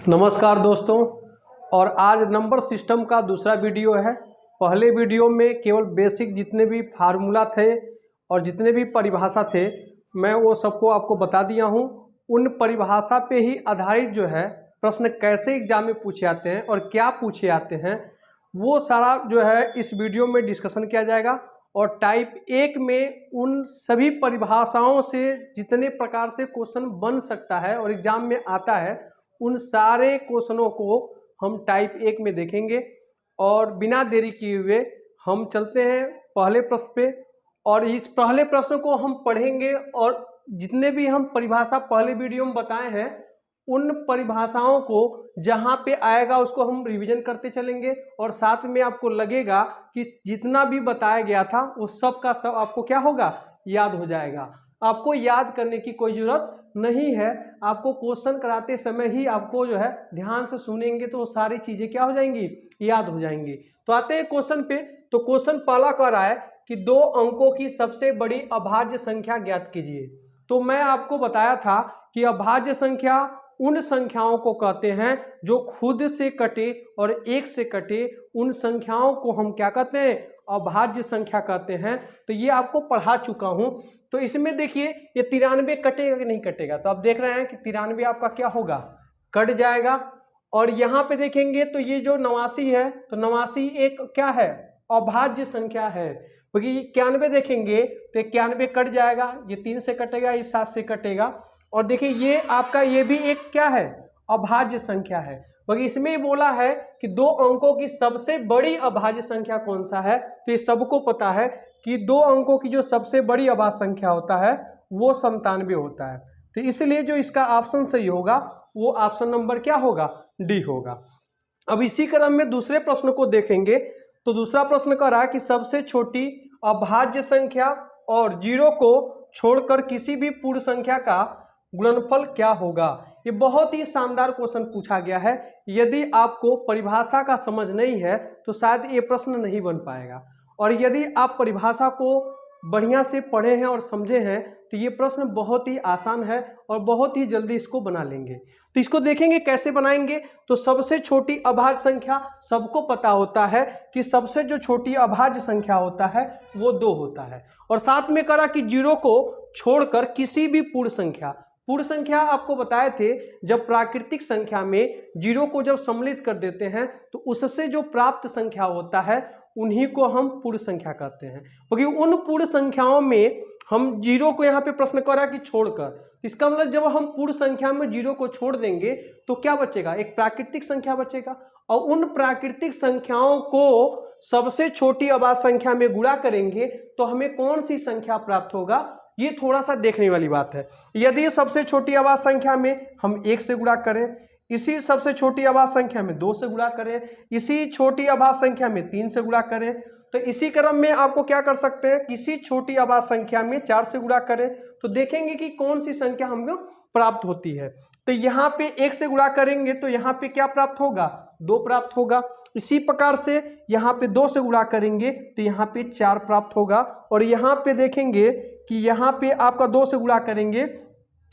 नमस्कार दोस्तों। और आज नंबर सिस्टम का दूसरा वीडियो है। पहले वीडियो में केवल बेसिक जितने भी फार्मूला थे और जितने भी परिभाषा थे मैं वो सबको आपको बता दिया हूँ। उन परिभाषा पे ही आधारित जो है प्रश्न कैसे एग्जाम में पूछे आते हैं और क्या पूछे आते हैं वो सारा जो है इस वीडियो में डिस्कशन किया जाएगा। और टाइप 1 में उन सभी परिभाषाओं से जितने प्रकार से क्वेश्चन बन सकता है और एग्जाम में आता है उन सारे क्वेश्चनों को हम टाइप 1 में देखेंगे। और बिना देरी किए हुए हम चलते हैं पहले प्रश्न पे। और इस पहले प्रश्न को हम पढ़ेंगे और जितने भी हम परिभाषा पहले वीडियो में बताए हैं उन परिभाषाओं को जहां पे आएगा उसको हम रिवीजन करते चलेंगे। और साथ में आपको लगेगा कि जितना भी बताया गया था वो सब का सब आपको क्या होगा, याद हो जाएगा। आपको याद करने की कोई जरूरत नहीं है। आपको क्वेश्चन कराते समय ही आपको जो है ध्यान से सुनेंगे तो सारी चीजें क्या हो जाएंगी, याद हो जाएंगी। तो आते हैं क्वेश्चन पे। तो क्वेश्चन पहला कह रहा है कि 2 अंकों की सबसे बड़ी अभाज्य संख्या ज्ञात कीजिए। तो मैं आपको बताया था कि अभाज्य संख्या उन संख्याओं को कहते हैं जो खुद से कटे और 1 से कटे, उन संख्याओं को हम क्या कहते हैं, अभाज्य संख्या कहते हैं। तो ये आपको पढ़ा चुका हूं। तो इसमें देखिए ये 93 कटेगा कि नहीं कटेगा, तो आप देख रहे हैं कि 93 आपका क्या होगा, कट जाएगा। और यहाँ पे देखेंगे तो ये जो 89 है तो 89 एक क्या है, अभाज्य संख्या है। क्योंकि 91 देखेंगे तो 91 कट जाएगा, ये 3 से कटेगा, ये 7 से कटेगा। और देखिए ये आपका ये भी एक क्या है, अभाज्य संख्या है। क्योंकि इसमें बोला है कि 2 अंकों की सबसे बड़ी अभाज्य संख्या कौन सा है, तो ये सबको पता है कि 2 अंकों की जो सबसे बड़ी अभाज्य संख्या होता है वो 97 होता है। तो इसलिए जो इसका ऑप्शन सही होगा वो ऑप्शन नंबर क्या होगा, डी होगा। अब इसी क्रम में दूसरे प्रश्न को देखेंगे। तो दूसरा प्रश्न कह रहा है कि सबसे छोटी अभाज्य संख्या और 0 को छोड़कर किसी भी पूर्ण संख्या का गुणनफल क्या होगा। ये बहुत ही शानदार क्वेश्चन पूछा गया है। यदि आपको परिभाषा का समझ नहीं है तो शायद ये प्रश्न नहीं बन पाएगा। और यदि आप परिभाषा को बढ़िया से पढ़े हैं और समझे हैं तो ये प्रश्न बहुत ही आसान है और बहुत ही जल्दी इसको बना लेंगे। तो इसको देखेंगे कैसे बनाएंगे। तो सबसे छोटी अभाज्य संख्या सबको पता होता है कि सबसे जो छोटी अभाज्य संख्या होता है वो 2 होता है। और साथ में करा कि 0 को छोड़कर किसी भी पूर्ण संख्या, पूर्ण संख्या आपको बताए थे जब प्राकृतिक संख्या में 0 को जब सम्मिलित कर देते हैं तो उससे जो प्राप्त संख्या होता है उन्हीं को हम पूर्ण संख्या कहते हैं। क्योंकि उन पूर्ण संख्याओं में हम 0 को यहाँ पे प्रश्न कर रहा है कि छोड़कर, इसका मतलब जब हम पूर्ण संख्या में 0 को छोड़ देंगे तो क्या बचेगा, एक प्राकृतिक संख्या बचेगा। और उन प्राकृतिक संख्याओं को सबसे छोटी अभाज्य संख्या में गुणा करेंगे तो हमें कौन सी संख्या प्राप्त होगा, ये थोड़ा सा देखने वाली बात है। यदि सबसे छोटी अभाज्य संख्या में हम 1 से गुणा करें, इसी सबसे छोटी अभाज्य संख्या में 2 से गुणा करें, इसी छोटी अभाज्य संख्या में 3 से गुणा करें, तो इसी क्रम में आपको क्या कर सकते हैं, किसी छोटी अभाज्य संख्या में 4 से गुणा करें तो देखेंगे कि कौन सी संख्या हमको प्राप्त होती है। तो यहाँ पे 1 से गुणा करेंगे तो यहाँ पे क्या प्राप्त होगा, 2 प्राप्त होगा। इसी प्रकार से यहाँ पे 2 से गुणा करेंगे तो यहाँ पे 4 प्राप्त होगा। और यहाँ पे देखेंगे कि यहाँ पे आपका 2 से गुणा करेंगे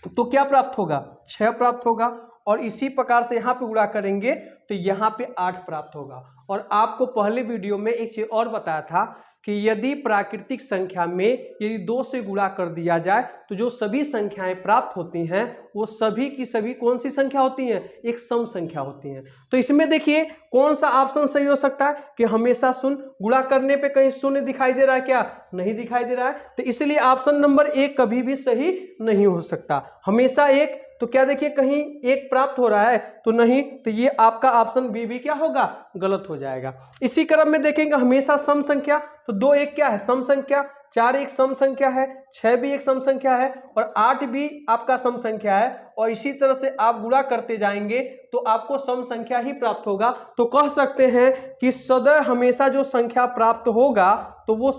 तो क्या प्राप्त होगा, 6 प्राप्त होगा। और इसी प्रकार से यहाँ पे गुणा करेंगे तो यहाँ पे 8 प्राप्त होगा। और आपको पहले वीडियो में एक चीज और बताया था कि यदि प्राकृतिक संख्या में यदि 2 से गुणा कर दिया जाए तो जो सभी संख्याएं प्राप्त होती हैं वो सभी की सभी कौन सी संख्या होती हैं, एक सम संख्या होती हैं। तो इसमें देखिए कौन सा ऑप्शन सही हो सकता है कि हमेशा शून्य, गुणा करने पे कहीं शून्य दिखाई दे रहा है क्या, नहीं दिखाई दे रहा है। तो इसलिए ऑप्शन नंबर 1 कभी भी सही नहीं हो सकता, हमेशा 1। तो क्या देखिए कहीं 1 प्राप्त हो रहा है तो नहीं, तो ये आपका ऑप्शन बी भी क्या होगा, गलत हो जाएगा। इसी क्रम में देखेंगे हमेशा सम संख्या, तो 2 1 क्या है, सम संख्या, 4 एक सम संख्या है, 6 भी एक सम संख्या है और 8 भी आपका सम संख्या है। और इसी तरह से आप गुणा करते जाएंगे तो आपको सम संख्या ही प्राप्त होगा। तो कह सकते हैं कि सदैव हमेशा जो संख्या प्राप्त होगा तो वो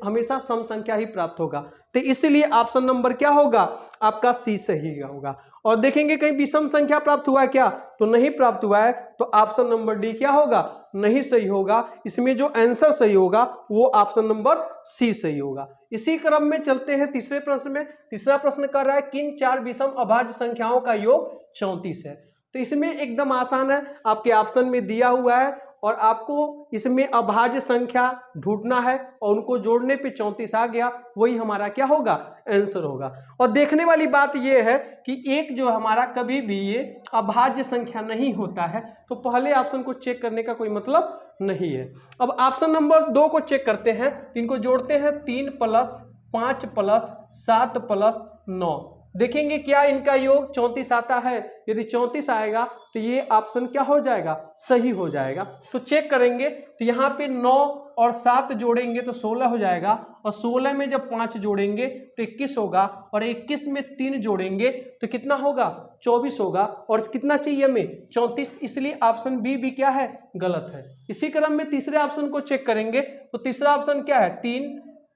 हमेशा सम संख्या ही प्राप्त होगा। तो इसलिए ऑप्शन नंबर क्या होगा, आपका सी सही होगा। और देखेंगे कहीं विषम संख्या प्राप्त हुआ है क्या, तो नहीं प्राप्त हुआ है, तो ऑप्शन नंबर डी क्या होगा, नहीं सही होगा। इसमें जो आंसर सही होगा वो ऑप्शन नंबर सी सही होगा। इसी क्रम में चलते हैं तीसरे प्रश्न में। तीसरा प्रश्न कर रहा है किन 4 विषम अभाज्य संख्याओं का योग 34 है। तो इसमें एकदम आसान है, आपके ऑप्शन में दिया हुआ है और आपको इसमें अभाज्य संख्या ढूंढना है और उनको जोड़ने पे 34 आ गया, वही हमारा क्या होगा, आंसर होगा। और देखने वाली बात यह है कि एक जो हमारा कभी भी ये अभाज्य संख्या नहीं होता है, तो पहले ऑप्शन को चेक करने का कोई मतलब नहीं है। अब ऑप्शन नंबर 2 को चेक करते हैं, इनको जोड़ते हैं 3 + 5 + 7 + 9, देखेंगे क्या इनका योग 34 आता है। यदि 34 आएगा तो ये ऑप्शन क्या हो जाएगा, सही हो जाएगा। तो चेक करेंगे तो यहाँ पे 9 और 7 जोड़ेंगे तो 16 हो जाएगा, और 16 में जब 5 जोड़ेंगे तो 21 होगा, और 21 में 3 जोड़ेंगे तो कितना होगा, 24 होगा, और कितना चाहिए हमें, 34, इसलिए ऑप्शन बी भी क्या है, गलत है। इसी क्रम में तीसरे ऑप्शन को चेक करेंगे तो तीसरा ऑप्शन क्या है, 3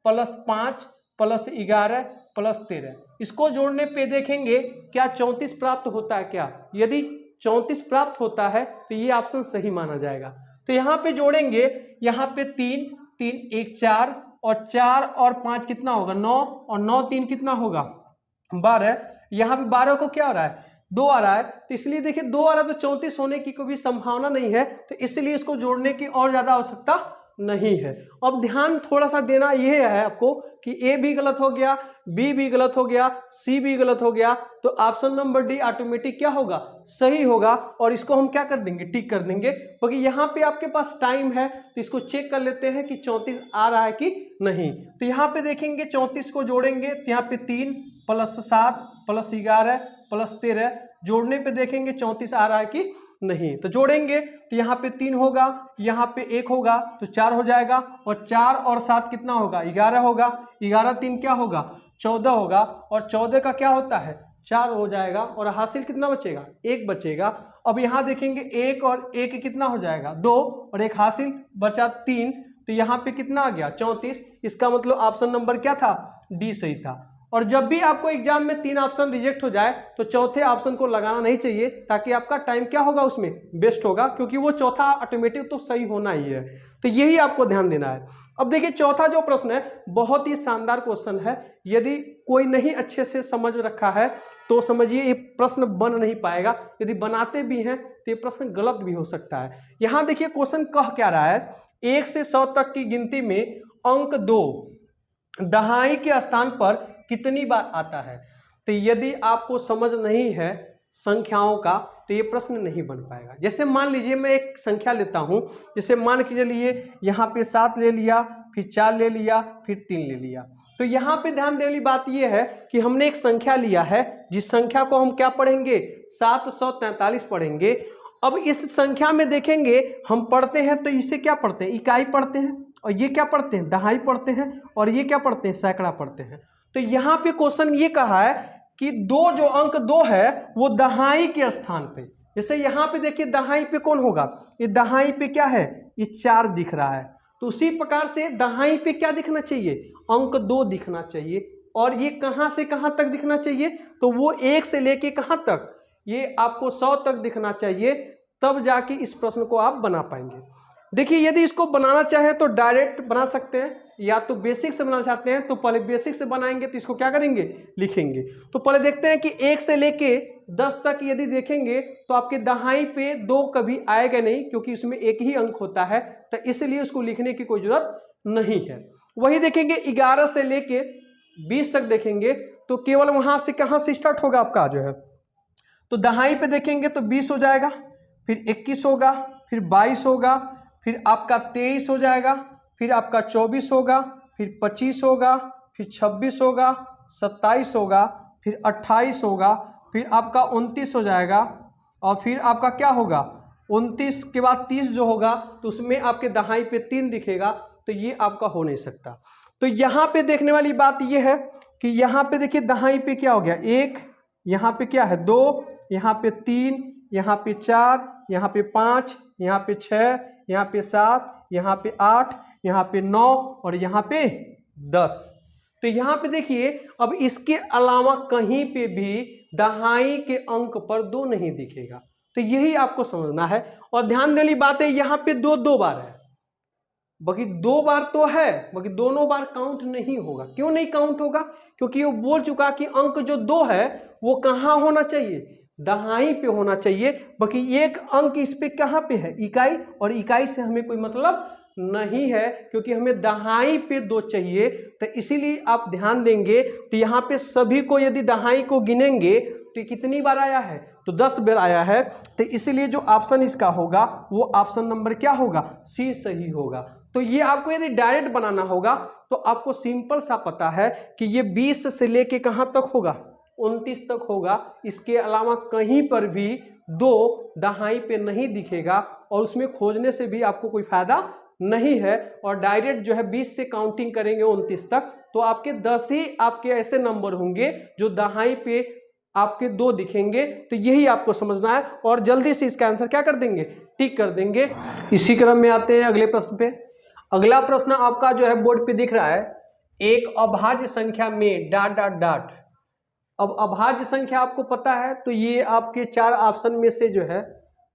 + 5 + 11 + 13, इसको जोड़ने पे देखेंगे क्या 34 प्राप्त होता है क्या, यदि 34 प्राप्त होता है तो ये ऑप्शन सही माना जाएगा। तो यहाँ पे जोड़ेंगे, यहाँ पे 3 3 1 4, और 4 और 5 कितना होगा, 9, और 9 3 कितना होगा, 12, यहाँ पे 12 को क्या हो रहा है, 2 आ रहा है, तो इसलिए देखिए 2 आ रहा है तो 34 होने की कोई संभावना नहीं है, तो इसलिए इसको जोड़ने की और ज्यादा आवश्यकता नहीं है। अब ध्यान थोड़ा सा देना यह है आपको कि ए भी गलत हो गया, बी भी गलत हो गया, सी भी गलत हो गया, तो ऑप्शन नंबर डी ऑटोमेटिक क्या होगा, सही होगा, और इसको हम क्या कर देंगे, टिक कर देंगे, क्योंकि यहाँ पे आपके पास टाइम है तो इसको चेक कर लेते हैं कि 34 आ रहा है कि नहीं। तो यहाँ पे देखेंगे 34 को जोड़ेंगे तो यहाँ पे 3 + 7 + 11 + 13, जोड़ने पे देखेंगे 34 आ रहा है कि नहीं, तो जोड़ेंगे तो यहाँ पे 3 होगा, यहाँ पे 1 होगा तो 4 हो जाएगा, और 4 और 7 कितना होगा, 11 होगा, 11 3 क्या होगा, 14 होगा, और 14 का क्या होता है, 4 हो जाएगा, और हासिल कितना बचेगा, 1 बचेगा। अब यहाँ देखेंगे 1 और 1 कितना हो जाएगा, 2, और 1 हासिल बचा 3, तो यहाँ पे कितना आ गया, 34, इसका मतलब ऑप्शन नंबर क्या था, डी सही था। और जब भी आपको एग्जाम में 3 ऑप्शन रिजेक्ट हो जाए तो चौथे ऑप्शन को लगाना नहीं चाहिए, ताकि आपका टाइम क्या होगा, उसमें वेस्ट होगा, क्योंकि वो चौथा ऑटोमेटिक तो सही होना ही है, तो यही आपको ध्यान देना है। अब देखिए चौथा जो प्रश्न है बहुत ही शानदार क्वेश्चन है, यदि कोई नहीं अच्छे से समझ रखा है तो समझिए ये प्रश्न बन नहीं पाएगा, यदि बनाते भी हैं तो ये प्रश्न गलत भी हो सकता है। यहाँ देखिए क्वेश्चन कह क्या रहा है, 1 से 100 तक की गिनती में अंक 2 दहाई के स्थान पर कितनी बार आता है। तो यदि आपको समझ नहीं है संख्याओं का तो ये प्रश्न नहीं बन पाएगा। जैसे मान लीजिए मैं एक संख्या लेता हूं, जैसे मान के चलिए यहाँ पे 7 ले लिया, फिर 4 ले लिया, फिर 3 ले लिया। तो यहाँ पे ध्यान देने वाली बात ये है कि हमने एक संख्या लिया है, जिस संख्या को हम क्या पढ़ेंगे, 743 पढ़ेंगे। अब इस संख्या में देखेंगे हम पढ़ते हैं तो इसे क्या पढ़ते हैं, इकाई पढ़ते हैं, और ये क्या पढ़ते हैं, दहाई पढ़ते हैं, और ये क्या पढ़ते हैं, सैकड़ा पढ़ते हैं। तो यहाँ पे क्वेश्चन ये कहा है कि जो अंक 2 है वो दहाई के स्थान पे, जैसे यहाँ पे देखिए दहाई पे कौन होगा, ये दहाई पे क्या है, ये 4 दिख रहा है, तो उसी प्रकार से दहाई पे क्या दिखना चाहिए, अंक 2 दिखना चाहिए। और ये कहाँ से कहाँ तक दिखना चाहिए, तो वो 1 से लेके कहाँ तक, ये आपको 100 तक दिखना चाहिए, तब जाके इस प्रश्न को आप बना पाएंगे। देखिए यदि इसको बनाना चाहे तो डायरेक्ट बना सकते हैं, या तो बेसिक से बनाना चाहते हैं तो पहले बेसिक से बनाएंगे, तो इसको क्या करेंगे, लिखेंगे। तो पहले देखते हैं कि 1 से लेके 10 तक यदि देखेंगे तो आपके दहाई पे 2 कभी आएगा नहीं, क्योंकि इसमें एक ही अंक होता है, तो इसलिए उसको लिखने की कोई जरूरत नहीं है। वही देखेंगे 11 से लेके 20 तक देखेंगे तो केवल वहां से कहां से स्टार्ट होगा आपका जो है, तो दहाई पे देखेंगे तो 20 हो जाएगा, फिर 21 होगा, फिर 22 होगा, फिर आपका 23 हो जाएगा, फिर आपका 24 होगा, फिर 25 होगा, फिर 26 होगा, 27 होगा, फिर 28 होगा, फिर आपका 29 हो जाएगा, और फिर आपका क्या होगा, 29 के बाद 30 जो होगा तो उसमें आपके दहाई पे 3 दिखेगा, तो ये आपका हो नहीं सकता। तो यहाँ पे देखने वाली बात ये है कि यहाँ पे देखिए दहाई पे क्या हो गया, 1, यहाँ पे क्या है 2, यहाँ पे 3, यहाँ पे 4, यहाँ पे 5, यहाँ पे 6, यहाँ पे 7, यहाँ पे 8, यहाँ पे 9, और यहाँ पे 10। तो यहाँ पे देखिए अब इसके अलावा कहीं पे भी दहाई के अंक पर 2 नहीं दिखेगा, तो यही आपको समझना है। और ध्यान देने बात है यहाँ पे 2 बार है, बाकी 2 बार तो है, बाकी दोनों बार काउंट नहीं होगा। क्यों नहीं काउंट होगा, क्योंकि वो बोल चुका कि अंक जो 2 है वो कहाँ होना चाहिए, दहाई पे होना चाहिए। बाकी एक अंक इस पे कहाँ पे है, इकाई, और इकाई से हमें कोई मतलब नहीं है क्योंकि हमें दहाई पे 2 चाहिए। तो इसीलिए आप ध्यान देंगे तो यहाँ पे सभी को यदि दहाई को गिनेंगे तो कितनी बार आया है, तो 10 बार आया है। तो इसीलिए जो ऑप्शन इसका होगा वो ऑप्शन नंबर क्या होगा, सी सही होगा। तो ये आपको यदि डायरेक्ट बनाना होगा तो आपको सिंपल सा पता है कि ये 20 से लेके कहाँ तक होगा, 29 तक होगा। इसके अलावा कहीं पर भी 2 दहाई पे नहीं दिखेगा और उसमें खोजने से भी आपको कोई फायदा नहीं है। और डायरेक्ट जो है 20 से काउंटिंग करेंगे 29 तक तो आपके 10 ही आपके ऐसे नंबर होंगे जो दहाई पे आपके 2 दिखेंगे। तो यही आपको समझना है और जल्दी से इसका आंसर क्या कर देंगे, टिक कर देंगे। इसी क्रम में आते हैं अगले प्रश्न पे। अगला प्रश्न आपका जो है बोर्ड पे दिख रहा है, एक अभाज्य संख्या में डॉट डॉट डॉट। अब अभाज्य संख्या आपको पता है तो ये आपके 4 ऑप्शन में से जो है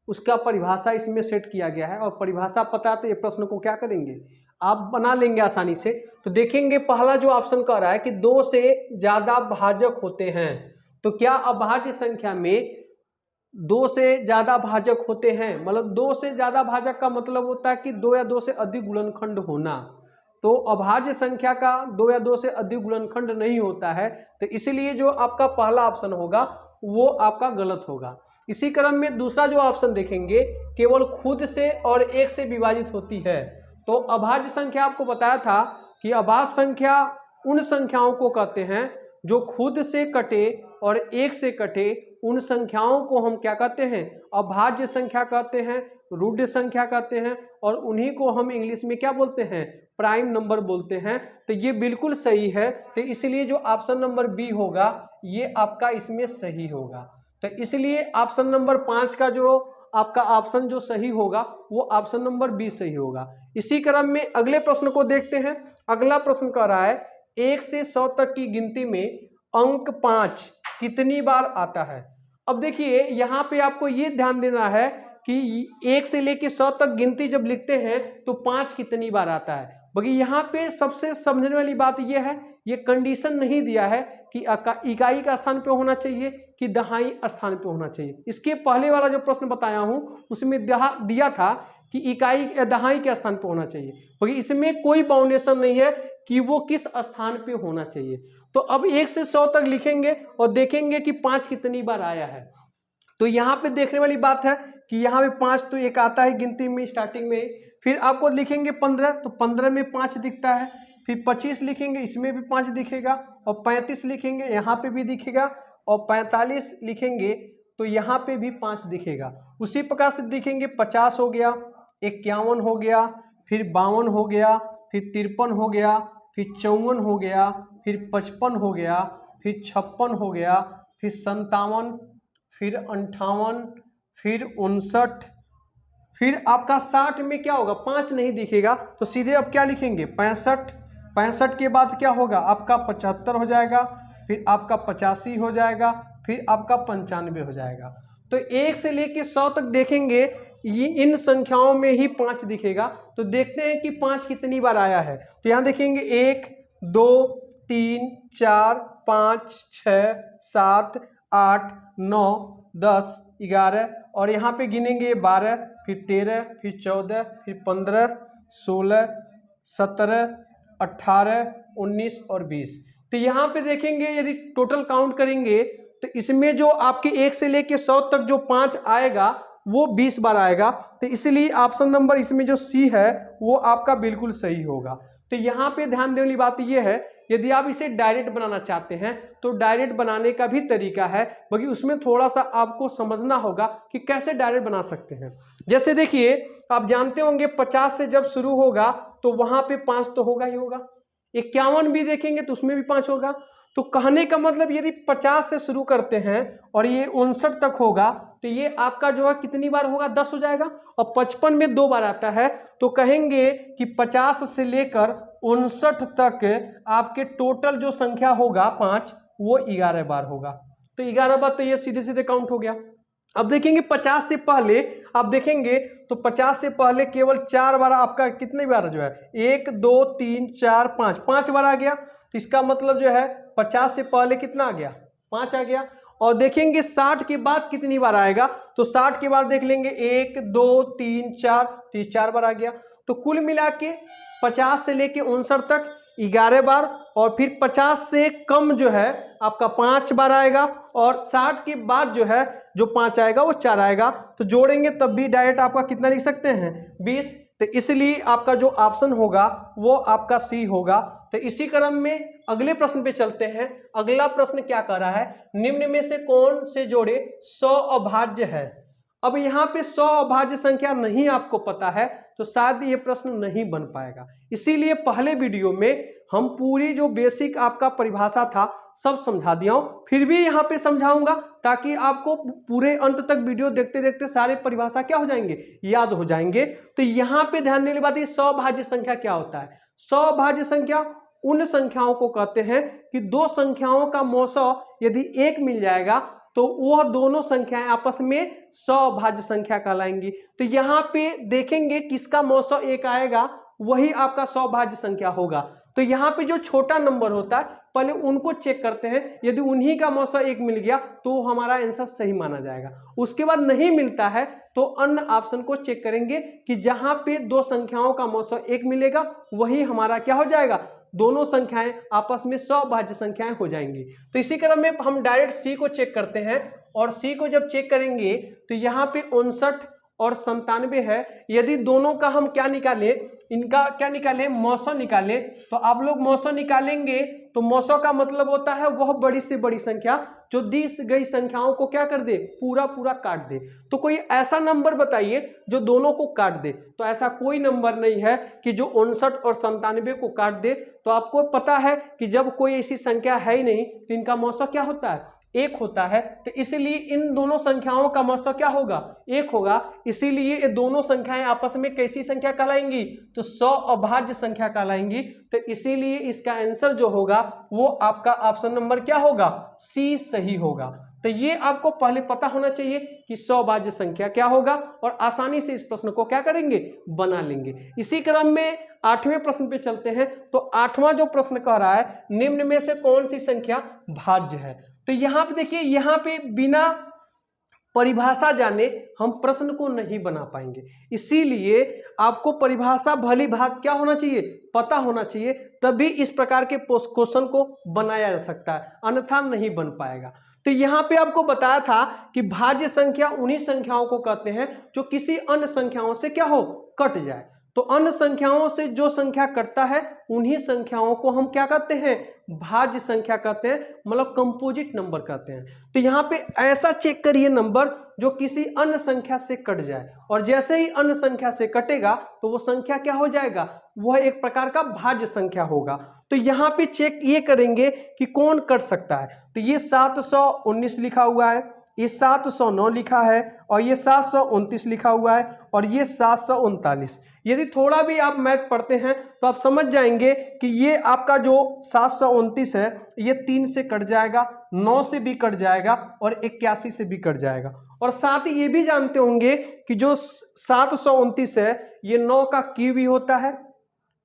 उसका परिभाषा इसमें सेट किया गया है और परिभाषा पता है तो ये प्रश्न को क्या करेंगे, आप बना लेंगे आसानी से। तो देखेंगे पहला जो ऑप्शन कह रहा है कि 2 से ज्यादा भाजक होते हैं। तो क्या अभाज्य संख्या में 2 से ज्यादा भाजक होते हैं, मतलब 2 से ज्यादा भाजक का मतलब होता है कि 2 या 2 से अधिक गुणनखंड होना। तो अभाज्य संख्या का 2 या 2 से अधिक गुणनखंड नहीं होता है। तो इसलिए जो आपका पहला ऑप्शन होगा वो आपका गलत होगा। इसी क्रम में दूसरा जो ऑप्शन देखेंगे, केवल खुद से और 1 से विभाजित होती है। तो अभाज्य संख्या आपको बताया था कि अभाज्य संख्या उन संख्याओं को कहते हैं जो खुद से कटे और 1 से कटे, उन संख्याओं को हम क्या कहते हैं, अभाज्य संख्या कहते हैं, रूढ़ संख्या कहते हैं और उन्हीं को हम इंग्लिश में क्या बोलते हैं, प्राइम नंबर बोलते हैं। तो ये बिल्कुल सही है। तो इसलिए जो ऑप्शन नंबर बी होगा ये आपका इसमें सही होगा। तो इसलिए ऑप्शन नंबर 5 का जो आपका ऑप्शन जो सही होगा वो ऑप्शन नंबर बी सही होगा। इसी क्रम में अगले प्रश्न को देखते हैं। अगला प्रश्न कह रहा है 1 से 100 तक की गिनती में अंक 5 कितनी बार आता है। अब देखिए यहाँ पे आपको ये ध्यान देना है कि 1 से लेके 100 तक गिनती जब लिखते हैं तो 5 कितनी बार आता है। बाकी यहाँ पे सबसे समझने वाली बात ये है, ये कंडीशन नहीं दिया है कि इकाई का स्थान पे होना चाहिए कि दहाई स्थान पे होना चाहिए। इसके पहले वाला जो प्रश्न बताया हूँ उसमें दिया था कि इकाई या दहाई के स्थान पे होना चाहिए। बाकी इसमें कोई बाउंडेशन नहीं है कि वो किस स्थान पे होना चाहिए। तो अब 1 से 100 तक लिखेंगे और देखेंगे कि 5 कितनी बार आया है। तो यहाँ पे देखने वाली बात है कि यहाँ पे 5 तो एक आता है गिनती में स्टार्टिंग में। फिर आपको लिखेंगे 15 तो 15 में 5 दिखता है। फिर 25 लिखेंगे इसमें भी 5 दिखेगा और 35 लिखेंगे यहाँ पे भी दिखेगा और 45 लिखेंगे तो यहाँ पे भी 5 दिखेगा। उसी प्रकार से दिखेंगे 50 हो गया, 51 हो गया, फिर 52 हो गया, फिर 53 हो गया, फिर 54 हो गया, फिर 55 हो गया, फिर 56 हो गया, फिर 57, फिर 58, फिर 59, फिर आपका 60 में क्या होगा, 5 नहीं दिखेगा तो सीधे अब क्या लिखेंगे 65। 65 के बाद क्या होगा आपका 75 हो जाएगा, फिर आपका 85 हो जाएगा, फिर आपका 95 हो जाएगा। तो 1 से लेके 100 तक देखेंगे ये इन संख्याओं में ही 5 दिखेगा। तो देखते हैं कि 5 कितनी बार आया है। तो यहाँ देखेंगे 1 2 3 4 5 6 7 8 9 10 11 और यहाँ पे गिनेंगे 12, फिर 13, फिर 14, फिर 15, 16, 17, 18, 19 और 20। तो यहाँ पे देखेंगे यदि टोटल काउंट करेंगे तो इसमें जो आपके 1 से लेके 100 तक जो 5 आएगा वो 20 बार आएगा। तो इसलिए ऑप्शन नंबर इसमें जो सी है वो आपका बिल्कुल सही होगा। तो यहाँ पे ध्यान देने वाली बात ये है, यदि आप इसे डायरेक्ट बनाना चाहते हैं तो डायरेक्ट बनाने का भी तरीका है, बाकी उसमें थोड़ा सा आपको समझना होगा कि कैसे डायरेक्ट बना सकते हैं। जैसे देखिए आप जानते होंगे 50 से जब शुरू होगा तो वहां पे 5 तो होगा ही होगा। 51 भी देखेंगे तो उसमें भी 5 होगा। तो कहने का मतलब यदि 50 से शुरू करते हैं और ये 59 तक होगा तो ये आपका जो है कितनी बार होगा, 10 हो जाएगा। और 55 में 2 बार आता है तो कहेंगे कि 50 से लेकर 59 तक आपके टोटल जो संख्या होगा 5 वो 11 बार होगा। तो 11 बार तो ये सीधे सीधे काउंट हो गया। अब देखेंगे 50 से पहले आप देखेंगे तो 50 से पहले केवल 4 बार आपका कितने बार जो है 1 2 3 4 5 बार आ गया। तो इसका मतलब जो है 50 से पहले कितना आ गया, 5 आ गया। और देखेंगे 60 के बाद कितनी बार आएगा, तो 60 के बाद देख लेंगे 1 2 3 4, तो 4 बार आ गया। तो कुल मिला के 50 से लेके 59 तक 11 बार, और फिर 50 से कम जो है आपका 5 बार आएगा, और 60 के बाद जो है जो 5 आएगा वो 4 आएगा। तो जोड़ेंगे तब भी डायरेक्ट आपका कितना लिख सकते हैं 20। तो इसलिए आपका जो ऑप्शन होगा वो आपका सी होगा। तो इसी क्रम में अगले प्रश्न पे चलते हैं। अगला प्रश्न क्या कर रहा है, निम्न में से कौन से जोड़े 100 अभाज्य है। अब यहाँ पे 100 अभाज्य संख्या नहीं आपको पता है तो शायद ये प्रश्न नहीं बन पाएगा। इसीलिए पहले वीडियो में हम पूरी जो बेसिक आपका परिभाषा था सब समझा दिया हूं, फिर भी यहाँ पे समझाऊंगा ताकि आपको पूरे अंत तक वीडियो देखते देखते सारे परिभाषा क्या हो जाएंगे, याद हो जाएंगे। तो यहाँ पे ध्यान देने वाली 100 भाज्य संख्या क्या होता है। 100 भाज्य संख्या उन संख्याओं को कहते हैं कि दो संख्याओं का मौसौ यदि एक मिल जाएगा तो वह दोनों संख्याएं आपस में 100 भाज्य संख्या कहलाएंगी। तो यहाँ पे देखेंगे किसका मौसौ एक आएगा वही आपका 100 भाज्य संख्या होगा। तो यहाँ पे जो छोटा नंबर होता है पहले उनको चेक करते हैं, यदि उन्हीं का मौसौ एक मिल गया तो हमारा आंसर सही माना जाएगा। उसके बाद नहीं मिलता है तो अन्य ऑप्शन को चेक करेंगे कि जहां पे दो संख्याओं का मौसौ एक मिलेगा वही हमारा क्या हो जाएगा, दोनों संख्याएं आपस में 100 भाज्य संख्याएं हो जाएंगी। तो इसी क्रम में हम डायरेक्ट सी को चेक करते हैं, और सी को जब चेक करेंगे तो यहाँ पे 59 और 97 है। यदि दोनों का हम क्या निकालें, इनका क्या निकालें, मौसौ निकालें, तो आप लोग मौसौ निकालेंगे तो मौसौ का मतलब होता है वह बड़ी से बड़ी संख्या जो दी गई संख्याओं को क्या कर दे, पूरा पूरा काट दे। तो कोई ऐसा नंबर बताइए जो दोनों को काट दे। तो ऐसा कोई नंबर नहीं है कि जो 59 और 97 को काट दे। तो आपको पता है कि जब कोई ऐसी संख्या है ही नहीं तो इनका मौसौ क्या होता है, एक होता है। तो इसीलिए इन दोनों संख्याओं का मौसौ क्या होगा, एक होगा। इसीलिए ये दोनों संख्याएं आपस में कैसी संख्या कहलाएंगी, तो 100 अभाज्य संख्या कहलाएंगी। तो इसीलिए इसका आंसर जो होगा वो आपका ऑप्शन नंबर क्या होगा, सी सही होगा। तो ये आपको पहले पता होना चाहिए कि 100 भाज्य संख्या क्या होगा, और आसानी से इस प्रश्न को क्या करेंगे, बना लेंगे। इसी क्रम में 8वें प्रश्न पे चलते हैं। तो 8वां जो प्रश्न कह रहा है निम्न में से कौन सी संख्या भाज्य है। तो यहाँ पे देखिए, यहाँ पे बिना परिभाषा जाने हम प्रश्न को नहीं बना पाएंगे। इसीलिए आपको परिभाषा भली भांति क्या होना चाहिए, पता होना चाहिए, तभी इस प्रकार के क्वेश्चन को बनाया जा सकता है, अन्यथा नहीं बन पाएगा। तो यहाँ पे आपको बताया था कि भाज्य संख्या उन्हीं संख्याओं को कहते हैं जो किसी अन्य संख्याओं से क्या हो, कट जाए। तो अन्य संख्याओं से जो संख्या कटता है उन्हीं संख्याओं को हम क्या कहते हैं, भाज्य संख्या कहते हैं, मतलब कंपोजिट नंबर कहते हैं। तो यहाँ पे ऐसा चेक करिए नंबर जो किसी अन्य संख्या से कट जाए, और जैसे ही अन्य संख्या से कटेगा तो वो संख्या क्या हो जाएगा, वह एक प्रकार का भाज्य संख्या होगा। तो यहाँ पे चेक ये करेंगे कि कौन कट सकता है। तो ये 719 लिखा हुआ है, ये 709 लिखा है, और ये 729 लिखा हुआ है, और ये 739। यदि थोड़ा भी आप मैथ पढ़ते हैं तो आप समझ जाएंगे कि ये आपका जो 729 है ये 3 से कट जाएगा, 9 से भी कट जाएगा, और 81 से भी कट जाएगा। और साथ ही ये भी जानते होंगे कि जो 729 है ये 9 का क्यूब भी होता है,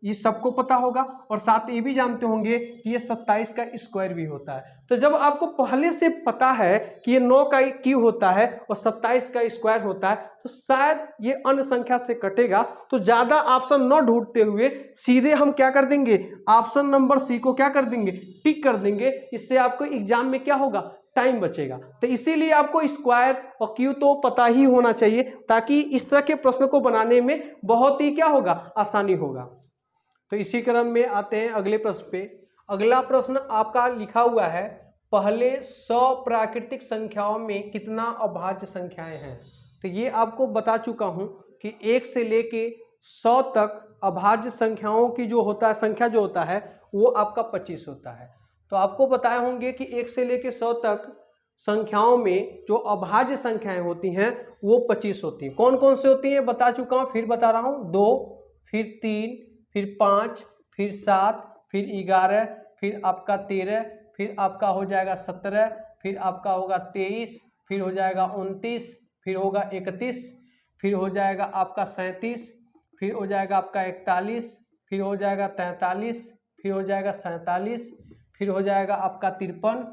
ये सबको पता होगा। और साथ ये भी जानते होंगे कि ये 27 का स्क्वायर भी होता है। तो जब आपको पहले से पता है कि ये 9 का क्यूब होता है और 27 का स्क्वायर होता है तो शायद ये अन्य संख्या से कटेगा। तो ज्यादा ऑप्शन न ढूंढते हुए सीधे हम क्या कर देंगे, ऑप्शन नंबर सी को क्या कर देंगे, टिक कर देंगे। इससे आपको एग्जाम में क्या होगा, टाइम बचेगा। तो इसीलिए आपको स्क्वायर और क्यू तो पता ही होना चाहिए, ताकि इस तरह के प्रश्न को बनाने में बहुत ही क्या होगा, आसानी होगा। तो इसी क्रम में आते हैं अगले प्रश्न पे। अगला प्रश्न आपका लिखा हुआ है, पहले 100 प्राकृतिक संख्याओं में कितना अभाज्य संख्याएं हैं। तो ये आपको बता चुका हूं कि 1 से लेके 100 तक अभाज्य संख्याओं की जो होता है, संख्या जो होता है वो आपका 25 होता है। तो आपको बताए होंगे कि 1 से लेके 100 तक संख्याओं में जो अभाज्य संख्याएं होती हैं वो 25 होती हैं। कौन कौन से होती हैं बता चुका हूं, फिर बता रहा हूं। 2, फिर 3, फिर 5, फिर 7, फिर 11, फिर आपका 13, फिर आपका हो जाएगा 17, फिर आपका होगा 23, फिर हो जाएगा 29, फिर होगा 31, फिर हो जाएगा आपका 37, फिर हो जाएगा आपका 41, फिर हो जाएगा 43, फिर हो जाएगा 47, फिर हो जाएगा आपका 53,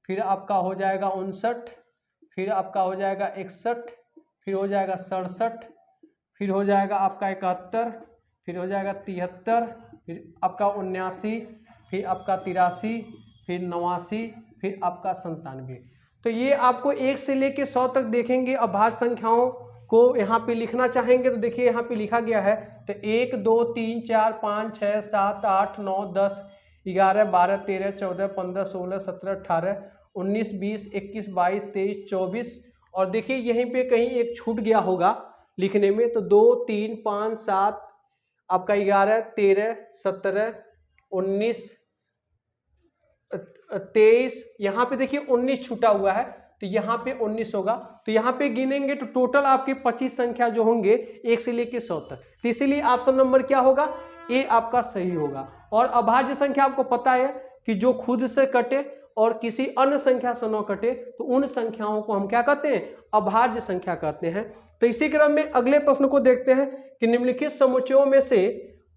फिर आपका हो जाएगा 59, फिर आपका हो जाएगा 61, फिर हो जाएगा 67, फिर हो जाएगा आपका 71, फिर हो जाएगा 73, फिर आपका 79, फिर आपका 83, फिर 89, फिर आपका 97। तो ये आपको 1 से लेके 100 तक देखेंगे। अभाज्य संख्याओं को यहाँ पे लिखना चाहेंगे तो देखिए यहाँ पे लिखा गया है। तो 1 2 3 4 5 6 7 8 9 10 11 12 13 14 15 16 17 18 19 20 21 22 23 24 और देखिए यहीं पे कहीं एक छूट गया होगा लिखने में, तो 2 3 5 7 आपका 11 13 17 19 23, यहाँ पे देखिए 19 छूटा हुआ है तो यहाँ पे 19 होगा। तो यहाँ पे गिनेंगे तो टोटल आपके 25 संख्या जो होंगे 1 से लेके 100 तक। तो इसीलिए ऑप्शन नंबर क्या होगा, ए आपका सही होगा। और अभाज्य संख्या आपको पता है कि जो खुद से कटे और किसी अन्य संख्या से न कटे तो उन संख्याओं को हम क्या कहते हैं, अभाज्य संख्या कहते हैं। तो इसी क्रम में अगले प्रश्न को देखते हैं कि निम्नलिखित समुच्चयों में से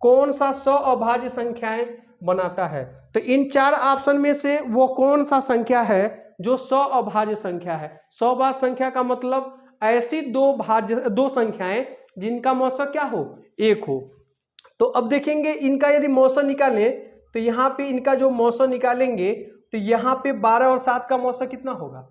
कौन सा 100 अभाज्य संख्याएं बनाता है। तो इन 4 ऑप्शन में से वो कौन सा संख्या है जो 100 अभाज्य संख्या है। 100 अभाज्य संख्या का मतलब ऐसी दो संख्याएं जिनका मौसा क्या हो, 1 हो। तो अब देखेंगे इनका यदि मौसा निकालें तो यहाँ पे इनका जो मौसा निकालेंगे तो यहाँ पे 12 और 7 का मौसा कितना होगा,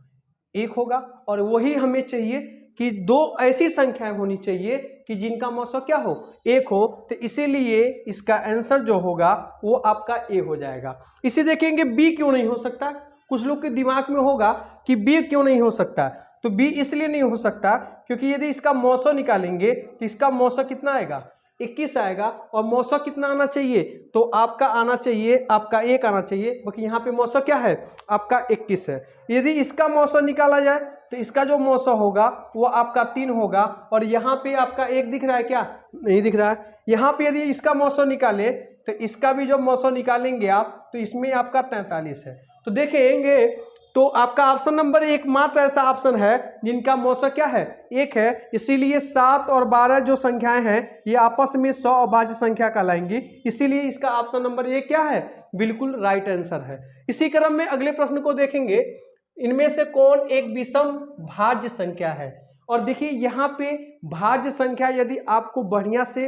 1 होगा। और वही हमें चाहिए कि 2 ऐसी संख्याएं होनी चाहिए कि जिनका मौसा क्या हो, 1 हो। तो इसीलिए इसका आंसर जो होगा वो आपका ए हो जाएगा। इसे देखेंगे बी क्यों नहीं हो सकता। कुछ लोग के दिमाग में होगा कि बी क्यों नहीं हो सकता, तो बी इसलिए नहीं हो सकता क्योंकि यदि इसका मौसा निकालेंगे तो इसका मौसा कितना आएगा, 21 आएगा। और मौसा कितना आना चाहिए, तो आपका आना चाहिए, आपका 1 आना चाहिए, क्योंकि यहाँ पे मौसा क्या है, आपका 21 है। यदि इसका मौसा निकाला जाए तो इसका जो मौसा होगा वो आपका 3 होगा। और यहाँ पे आपका 1 दिख रहा है क्या, नहीं दिख रहा है। यहाँ पे यदि इसका मौसा निकाले तो इसका भी जब मौसा निकालेंगे आप तो इसमें आपका 43 है। तो देखेंगे तो आपका ऑप्शन नंबर 1 मात्र ऐसा ऑप्शन है जिनका मौसा क्या है, 1 है। इसीलिए 7 और 12 जो संख्याएं हैं ये आपस में 100 अभाज्य संख्या कहलाएंगी। इसीलिए इसका ऑप्शन नंबर 1 क्या है, बिल्कुल राइट आंसर है। इसी क्रम में अगले प्रश्न को देखेंगे, इनमें से कौन एक विषम भाज्य संख्या है। और देखिए यहाँ पे भाज्य संख्या यदि आपको बढ़िया से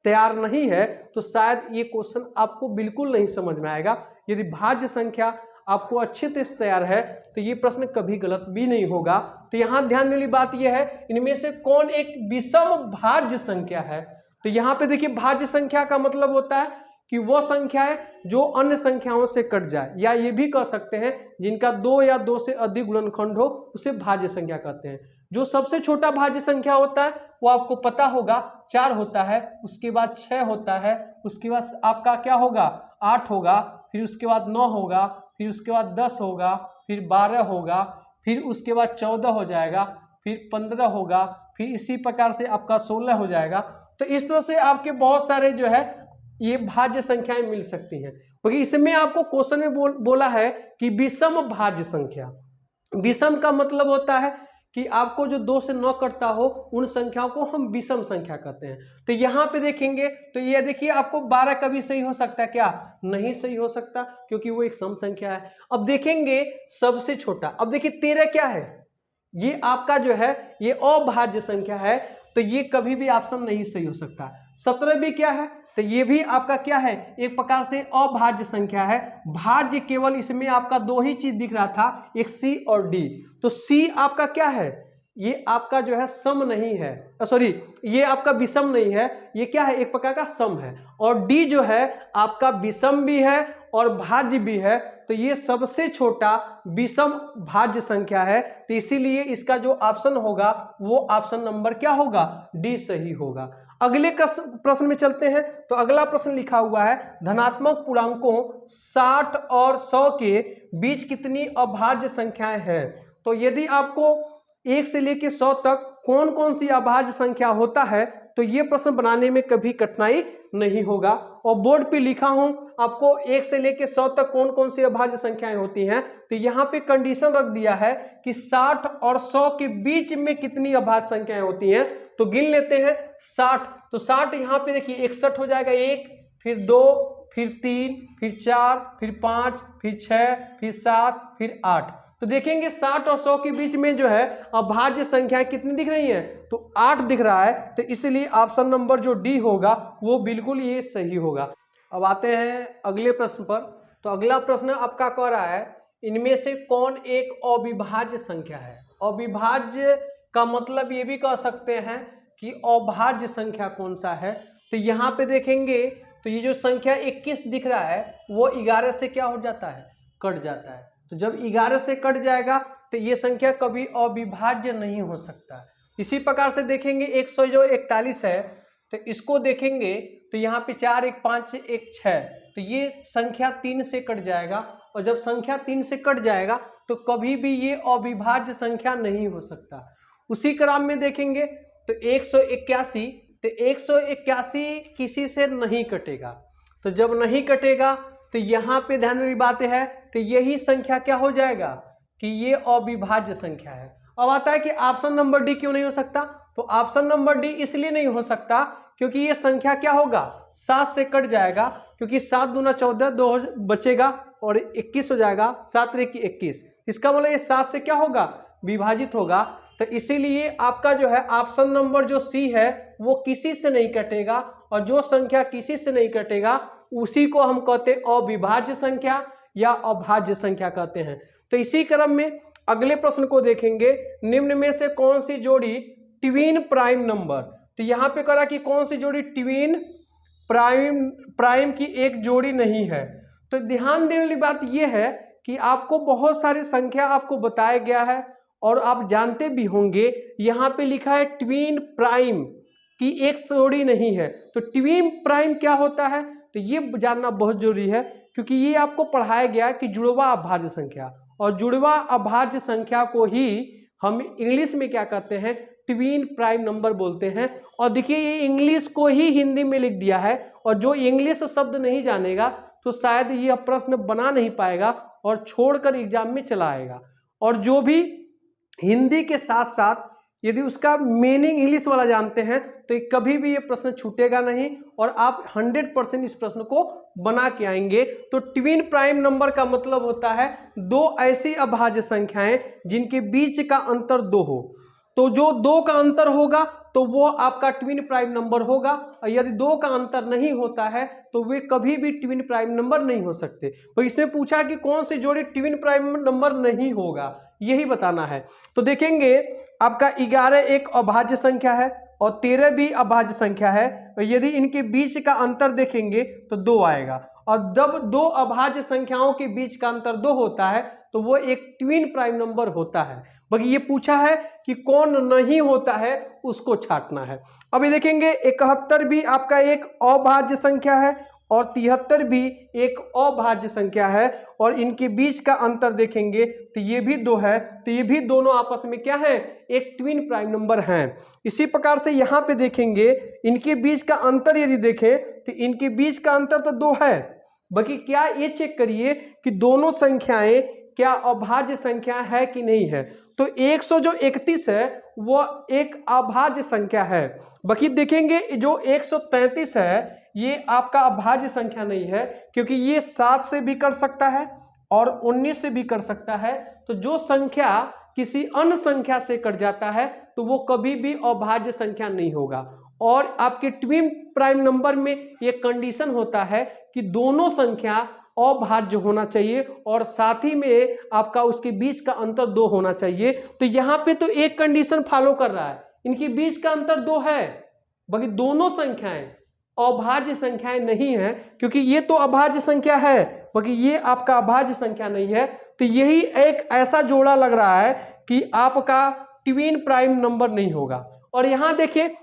तैयार नहीं है तो शायद ये क्वेश्चन आपको बिल्कुल नहीं समझ में आएगा। यदि भाज्य संख्या आपको अच्छे से तैयार है तो ये प्रश्न कभी गलत भी नहीं होगा। तो यहाँ ध्यान देने वाली बात यह है, इनमें से कौन एक विषम भाज्य संख्या है। तो यहाँ पे देखिए भाज्य संख्या का मतलब होता है कि वो संख्या है जो अन्य संख्याओं से कट जाए, या ये भी कह सकते हैं जिनका 2 या 2 से अधिक गुणनखंड हो उसे भाज्य संख्या कहते हैं। जो सबसे छोटा भाज्य संख्या होता है वो आपको पता होगा 4 होता है, उसके बाद 6 होता है, उसके बाद आपका क्या होगा 8 होगा, फिर उसके बाद 9 होगा, फिर उसके बाद 10 होगा, फिर 12 होगा, फिर उसके बाद 14 हो जाएगा, फिर 15 होगा, फिर इसी प्रकार से आपका 16 हो जाएगा। तो इस तरह से आपके बहुत सारे जो है ये भाज्य संख्याएं मिल सकती हैं, क्योंकि इसमें आपको क्वेश्चन में बोला है कि विषम भाज्य संख्या। विषम का मतलब होता है कि आपको जो 2 से 9 कटता हो उन संख्याओं को हम विषम संख्या कहते हैं। तो यहाँ पे देखेंगे तो ये देखिए आपको 12 कभी सही हो सकता है क्या, नहीं सही हो सकता क्योंकि वो एक सम संख्या है। अब देखेंगे सबसे छोटा, अब देखिए 13 क्या है, ये आपका जो है ये अभाज्य संख्या है, तो ये कभी भी ऑप्शन नहीं सही हो सकता। 17 भी क्या है, तो ये भी आपका क्या है, एक प्रकार से अभाज्य संख्या है। भाज्य केवल इसमें आपका 2 ही चीज दिख रहा था, एक सी और डी। तो सी आपका क्या है, ये आपका जो है सम नहीं है, सॉरी ये आपका विषम नहीं है, ये क्या है एक प्रकार का सम है। और डी जो है आपका विषम भी है और भाज्य भी है, तो ये सबसे छोटा विषम भाज्य संख्या है। तो इसीलिए इसका जो ऑप्शन होगा वो ऑप्शन नंबर क्या होगा, डी सही होगा। अगले प्रश्न में चलते हैं। तो अगला प्रश्न लिखा हुआ है, धनात्मक पूर्णांकों 60 और 100 के बीच कितनी अभाज्य संख्याएं हैं। तो यदि आपको 1 से लेकर 100 तक कौन कौन सी अभाज्य संख्या होता है तो ये प्रश्न बनाने में कभी कठिनाई नहीं होगा। और बोर्ड पे लिखा हूं आपको 1 से लेकर 100 तक कौन कौन सी अभाज्य संख्याएं होती हैं। तो यहाँ पे कंडीशन रख दिया है कि 60 और 100 के बीच में कितनी अभाज्य संख्याएं होती हैं। तो गिन लेते हैं 60, तो 60 यहाँ पे देखिए 61 हो जाएगा, 1 फिर 2 फिर 3 फिर 4 फिर 5 फिर 6 फिर 7 फिर 8। तो देखेंगे 60 और 100 के बीच में जो है अभाज्य संख्या कितनी दिख रही है, तो 8 दिख रहा है। तो इसलिए ऑप्शन नंबर जो डी होगा वो बिल्कुल ये सही होगा। अब आते हैं अगले प्रश्न पर। तो अगला प्रश्न आपका कह रहा है इनमें से कौन एक अविभाज्य संख्या है। अविभाज्य का मतलब ये भी कह सकते हैं कि अभाज्य संख्या कौन सा है। तो यहाँ पे देखेंगे तो ये जो संख्या 21 दिख रहा है वो 11 से क्या हो जाता है, कट जाता है। तो जब 11 से कट जाएगा तो ये संख्या कभी अविभाज्य नहीं हो सकता। इसी प्रकार से देखेंगे 141 है, तो इसको देखेंगे तो यहाँ पे 4 1 5 1 6, तो ये संख्या 3 से कट जाएगा। और जब संख्या 3 से कट जाएगा तो कभी भी ये अविभाज्य संख्या नहीं हो सकता। उसी क्रम में देखेंगे तो 181, तो 181 किसी से नहीं कटेगा। तो जब नहीं कटेगा तो यहाँ पे ध्यान वाली बात है, तो यही संख्या क्या हो जाएगा कि ये अविभाज्य संख्या है। अब आता है कि ऑप्शन नंबर डी क्यों नहीं हो सकता। तो ऑप्शन नंबर डी इसलिए नहीं हो सकता क्योंकि ये संख्या क्या होगा, 7 से कट जाएगा, क्योंकि 7 दूना 14, 2 बचेगा और 21 हो जाएगा, 7 3 21। इसका मतलब ये 7 से क्या होगा, विभाजित होगा। तो इसीलिए आपका जो है ऑप्शन नंबर जो सी है वो किसी से नहीं कटेगा, और जो संख्या किसी से नहीं कटेगा उसी को हम कहते हैं अविभाज्य संख्या या अभाज्य संख्या कहते हैं। तो इसी क्रम में अगले प्रश्न को देखेंगे, निम्न में से कौन सी जोड़ी ट्विन प्राइम नंबर। तो यहाँ पे करा कि कौन सी जोड़ी ट्विन प्राइम की एक जोड़ी नहीं है। तो ध्यान देने वाली बात यह है कि आपको बहुत सारी संख्या आपको बताया गया है और आप जानते भी होंगे, यहाँ पे लिखा है ट्विन प्राइम की एक जोड़ी नहीं है। तो ट्विन प्राइम क्या होता है, तो ये जानना बहुत जरूरी है, क्योंकि ये आपको पढ़ाया गया कि जुड़वा अभाज्य संख्या, और जुड़वा अभाज्य संख्या को ही हम इंग्लिश में क्या कहते हैं, ट्विन प्राइम नंबर बोलते हैं। और देखिए ये इंग्लिश को ही हिंदी में लिख दिया है, और जो इंग्लिश शब्द नहीं जानेगा तो शायद ये प्रश्न बना नहीं पाएगा और छोड़कर एग्जाम में चला आएगा। और जो भी हिंदी के साथ साथ यदि उसका मीनिंग इंग्लिश वाला जानते हैं तो कभी भी ये प्रश्न छूटेगा नहीं, और आप 100% इस प्रश्न को बना के आएंगे। तो ट्विन प्राइम नंबर का मतलब होता है दो ऐसी अभाज्य संख्याएं जिनके बीच का अंतर 2 हो। तो जो 2 का अंतर होगा तो वो आपका ट्विन प्राइम नंबर होगा, और यदि 2 का अंतर नहीं होता है तो वे कभी भी ट्विन प्राइम नंबर नहीं हो सकते। तो इसमें पूछा कि कौन सी जोड़ी ट्विन प्राइम नंबर नहीं होगा, यही बताना है। तो देखेंगे आपका 11 एक अभाज्य संख्या है और 13 भी अभाज्य संख्या है, और यदि इनके बीच का अंतर देखेंगे तो 2 आएगा। और जब 2 अभाज्य संख्याओं के बीच का अंतर 2 होता है तो वो एक ट्विन प्राइम नंबर होता है। बाकी ये पूछा है कि कौन नहीं होता है, उसको छांटना है। अभी देखेंगे 71 भी आपका एक अभाज्य संख्या है और 73 भी एक अभाज्य संख्या है, और इनके बीच का अंतर देखेंगे तो ये भी 2 है। तो ये भी दोनों आपस में क्या है, एक ट्विन प्राइम नंबर हैं। इसी प्रकार से यहाँ पे देखेंगे इनके बीच का अंतर यदि देखें तो इनके बीच का अंतर तो 2 है। बाकी क्या ये चेक करिए कि दोनों संख्याएं क्या अभाज्य संख्या है कि नहीं है। तो 131 है वो एक अभाज्य संख्या है। बाकी देखेंगे जो 133 है ये आपका अभाज्य संख्या नहीं है, क्योंकि ये 7 से भी कर सकता है और 19 से भी कर सकता है। तो जो संख्या किसी अन्य संख्या से कट जाता है तो वो कभी भी अभाज्य संख्या नहीं होगा। और आपके ट्विन प्राइम नंबर में ये कंडीशन होता है कि दोनों संख्या अभाज्य होना चाहिए और साथ ही में आपका उसके बीच का अंतर 2 होना चाहिए। तो यहाँ पे तो एक कंडीशन फॉलो कर रहा है, इनके बीच का अंतर 2 है, बाकी दोनों संख्याएं अभाज्य संख्याएं नहीं है, क्योंकि ये तो अभाज्य संख्या है बाकी ये आपका अभाज्य संख्या नहीं है। तो यही एक ऐसा जोड़ा लग रहा है कि आपका ट्विन प्राइम नंबर नहीं होगा। और यहाँ देखिए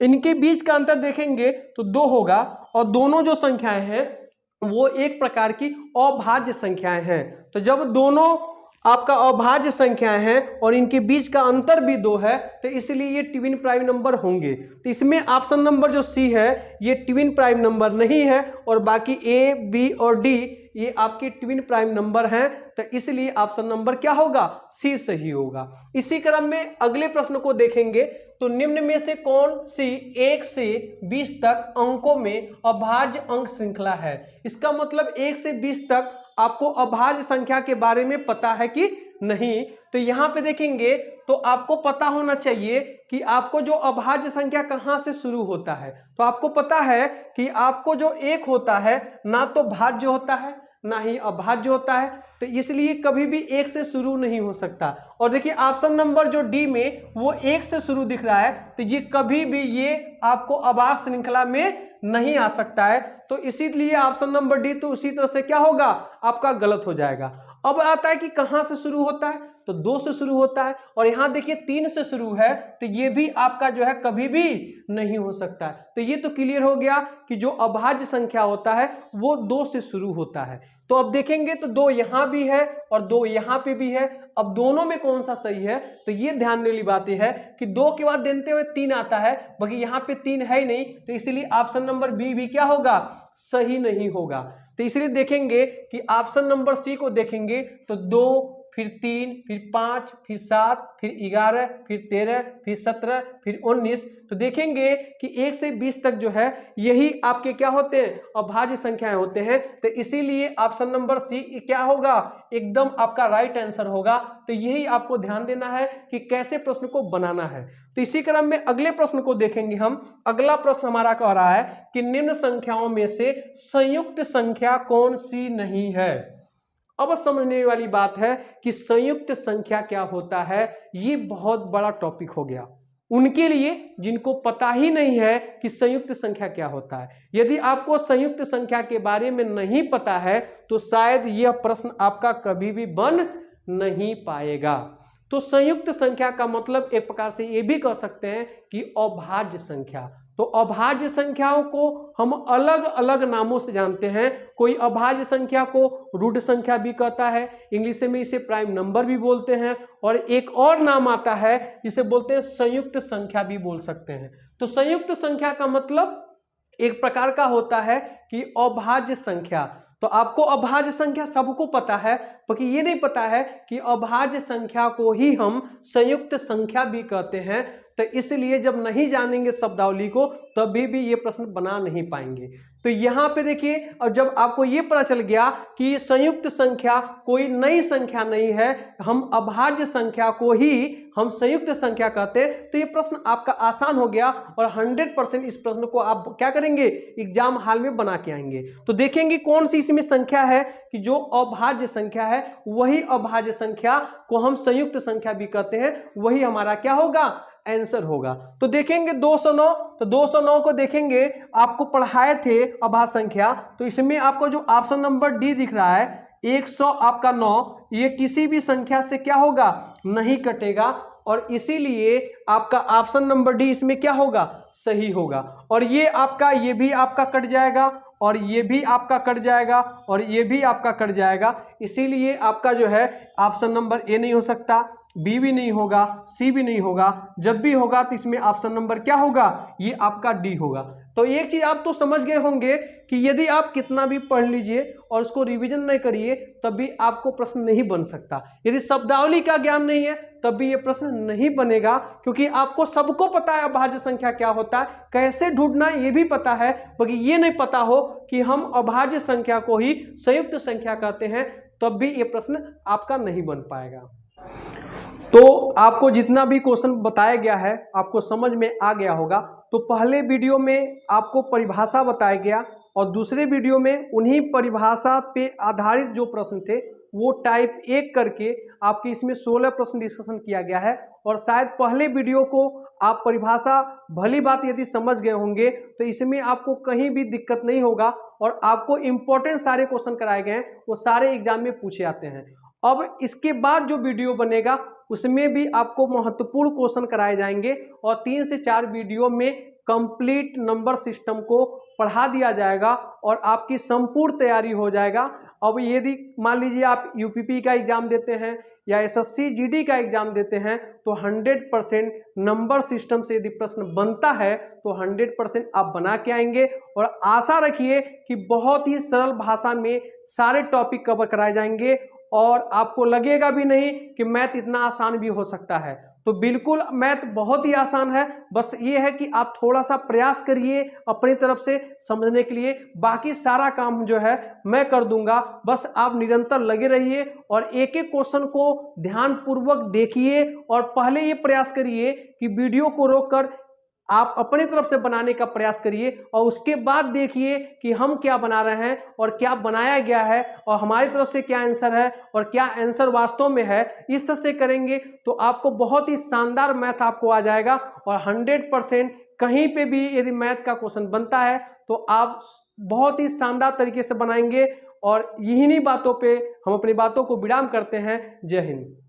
इनके बीच का अंतर देखेंगे तो 2 होगा, और दोनों जो संख्याएं हैं वो एक प्रकार की अभाज्य संख्याएं हैं। तो जब दोनों आपका अभाज्य संख्याएं हैं और इनके बीच का अंतर भी 2 है तो इसलिए ये ट्विन प्राइम नंबर होंगे। तो इसमें ऑप्शन नंबर जो सी है ये ट्विन प्राइम नंबर नहीं है, और बाकी ए बी और डी ये आपके ट्विन प्राइम नंबर हैं। तो इसलिए ऑप्शन नंबर क्या होगा, सी सही होगा। इसी क्रम में अगले प्रश्न को देखेंगे तो निम्न में से कौन सी 1 से 20 तक अंकों में अभाज्य अंक श्रृंखला है। इसका मतलब 1 से 20 तक आपको अभाज्य संख्या के बारे में पता है कि नहीं। तो यहाँ पे देखेंगे तो आपको पता होना चाहिए कि आपको जो अभाज्य संख्या कहाँ से शुरू होता है। तो आपको पता है कि आपको जो एक होता है ना तो भाज्य होता है ना ही अभाज्य होता है, तो इसलिए कभी भी एक से शुरू नहीं हो सकता। और देखिए ऑप्शन नंबर जो डी में वो एक से शुरू दिख रहा है, तो ये कभी भी ये आपको अभाज्य श्रृंखला में नहीं आ सकता है। तो इसीलिए ऑप्शन नंबर डी तो उसी तरह से क्या होगा, आपका गलत हो जाएगा। अब आता है कि कहां से शुरू होता है, तो 2 से शुरू होता है, और यहां देखिए 3 से शुरू है, तो ये भी आपका जो है कभी भी नहीं हो सकता है। तो ये तो क्लियर हो गया कि जो अभाज्य संख्या होता है वो 2 से शुरू होता है। तो अब देखेंगे तो 2 यहां भी है और 2 यहां पे भी है। अब दोनों में कौन सा सही है, तो ये ध्यान देने वाली बात यह है कि 2 के बाद देते हुए 3 आता है, बाकी यहाँ पे 3 है ही नहीं, तो इसलिए ऑप्शन नंबर बी भी क्या होगा, सही नहीं होगा। तो इसलिए देखेंगे कि ऑप्शन नंबर सी को देखेंगे तो 2 फिर 3 फिर 5 फिर 7 फिर 11 फिर 13 फिर 17 फिर 19, तो देखेंगे कि 1 से 20 तक जो है यही आपके क्या होते हैं, अभाज्य संख्याएं होते हैं। तो इसीलिए ऑप्शन नंबर सी क्या होगा, एकदम आपका राइट आंसर होगा। तो यही आपको ध्यान देना है कि कैसे प्रश्न को बनाना है। तो इसी क्रम में अगले प्रश्न को देखेंगे हम। अगला प्रश्न हमारा कह रहा है कि निम्न संख्याओं में से संयुक्त संख्या कौन सी नहीं है। अब समझने वाली बात है कि संयुक्त संख्या क्या होता है, ये बहुत बड़ा टॉपिक हो गया उनके लिए जिनको पता ही नहीं है कि संयुक्त संख्या क्या होता है। यदि आपको संयुक्त संख्या के बारे में नहीं पता है तो शायद यह प्रश्न आपका कभी भी बन नहीं पाएगा। तो संयुक्त संख्या का मतलब एक प्रकार से ये भी कह सकते हैं कि अभाज्य संख्या। तो अभाज्य संख्याओं को हम अलग अलग नामों से जानते हैं। कोई अभाज्य संख्या को रूट संख्या भी कहता है, इंग्लिश में इसे प्राइम नंबर भी बोलते हैं, और एक और नाम आता है जिसे बोलते हैं संयुक्त संख्या भी बोल सकते हैं। तो संयुक्त संख्या का मतलब एक प्रकार का होता है कि अभाज्य संख्या। तो आपको अभाज्य संख्या सबको पता है, बाकी ये नहीं पता है कि अभाज्य संख्या को ही हम संयुक्त संख्या भी कहते हैं। तो इसलिए जब नहीं जानेंगे शब्दावली को तभी भी ये प्रश्न बना नहीं पाएंगे। तो यहाँ पे देखिए, और जब आपको ये पता चल गया कि संयुक्त संख्या कोई नई संख्या नहीं है, हम अभाज्य संख्या को ही हम संयुक्त संख्या कहते हैं, तो ये प्रश्न आपका आसान हो गया और 100% इस प्रश्न को आप क्या करेंगे, एग्जाम हॉल में बना के आएंगे। तो देखेंगे कौन सी इसमें संख्या है कि जो अभाज्य संख्या है वही अभाज्य संख्या को हम संयुक्त संख्या भी कहते हैं, वही हमारा क्या होगा, आंसर होगा। तो देखेंगे 209, तो 209 को देखेंगे, आपको पढ़ाए थे अभाज्य संख्या, तो इसमें आपको जो ऑप्शन नंबर डी दिख रहा है 100 आपका 9, ये किसी भी संख्या से क्या होगा, नहीं कटेगा, और इसीलिए आपका ऑप्शन नंबर डी इसमें क्या होगा, सही होगा। और ये आपका, ये भी आपका कट जाएगा, और ये भी आपका कट जाएगा, और ये भी आपका कट जाएगा। इसीलिए आपका जो है ऑप्शन नंबर ए नहीं हो सकता, बी भी नहीं होगा, सी भी नहीं होगा। जब भी होगा तो इसमें ऑप्शन नंबर क्या होगा, ये आपका डी होगा। तो एक चीज आप तो समझ गए होंगे कि यदि आप कितना भी पढ़ लीजिए और उसको रिवीजन नहीं करिए तब भी आपको प्रश्न नहीं बन सकता। यदि शब्दावली का ज्ञान नहीं है तब भी ये प्रश्न नहीं बनेगा, क्योंकि आपको सबको पता है अभाज्य संख्या क्या होता है, कैसे ढूंढना ये भी पता है, बाकी ये नहीं पता हो कि हम अभाज्य संख्या को ही संयुक्त संख्या कहते हैं, तब भी ये प्रश्न आपका नहीं बन पाएगा। तो आपको जितना भी क्वेश्चन बताया गया है आपको समझ में आ गया होगा। तो पहले वीडियो में आपको परिभाषा बताया गया और दूसरे वीडियो में उन्हीं परिभाषा पे आधारित जो प्रश्न थे वो टाइप 1 करके आपके इसमें 16 प्रश्न डिस्कशन किया गया है। और शायद पहले वीडियो को आप परिभाषा भली बात यदि समझ गए होंगे तो इसमें आपको कहीं भी दिक्कत नहीं होगा, और आपको इम्पोर्टेंट सारे क्वेश्चन कराए गए हैं वो सारे एग्जाम में पूछे जाते हैं। अब इसके बाद जो वीडियो बनेगा उसमें भी आपको महत्वपूर्ण क्वेश्चन कराए जाएंगे और 3 से 4 वीडियो में कंप्लीट नंबर सिस्टम को पढ़ा दिया जाएगा और आपकी संपूर्ण तैयारी हो जाएगा। अब यदि मान लीजिए आप यूपीपी का एग्जाम देते हैं या एसएससी जीडी का एग्जाम देते हैं तो 100% नंबर सिस्टम से यदि प्रश्न बनता है तो 100% आप बना के आएंगे, और आशा रखिए कि बहुत ही सरल भाषा में सारे टॉपिक कवर कराए जाएंगे और आपको लगेगा भी नहीं कि मैथ इतना आसान भी हो सकता है। तो बिल्कुल मैथ बहुत ही आसान है, बस ये है कि आप थोड़ा सा प्रयास करिए अपनी तरफ से समझने के लिए। बाकी सारा काम जो है मैं कर दूंगा, बस आप निरंतर लगे रहिए और एक एक क्वेश्चन को ध्यानपूर्वक देखिए और पहले ये प्रयास करिए कि वीडियो को रोककर आप अपनी तरफ से बनाने का प्रयास करिए और उसके बाद देखिए कि हम क्या बना रहे हैं और क्या बनाया गया है और हमारी तरफ से क्या आंसर है और क्या आंसर वास्तव में है। इस तरह से करेंगे तो आपको बहुत ही शानदार मैथ आपको आ जाएगा और 100% कहीं पे भी यदि मैथ का क्वेश्चन बनता है तो आप बहुत ही शानदार तरीके से बनाएंगे। और यही बातों पे हम अपनी बातों को विराम करते हैं। जय हिंद।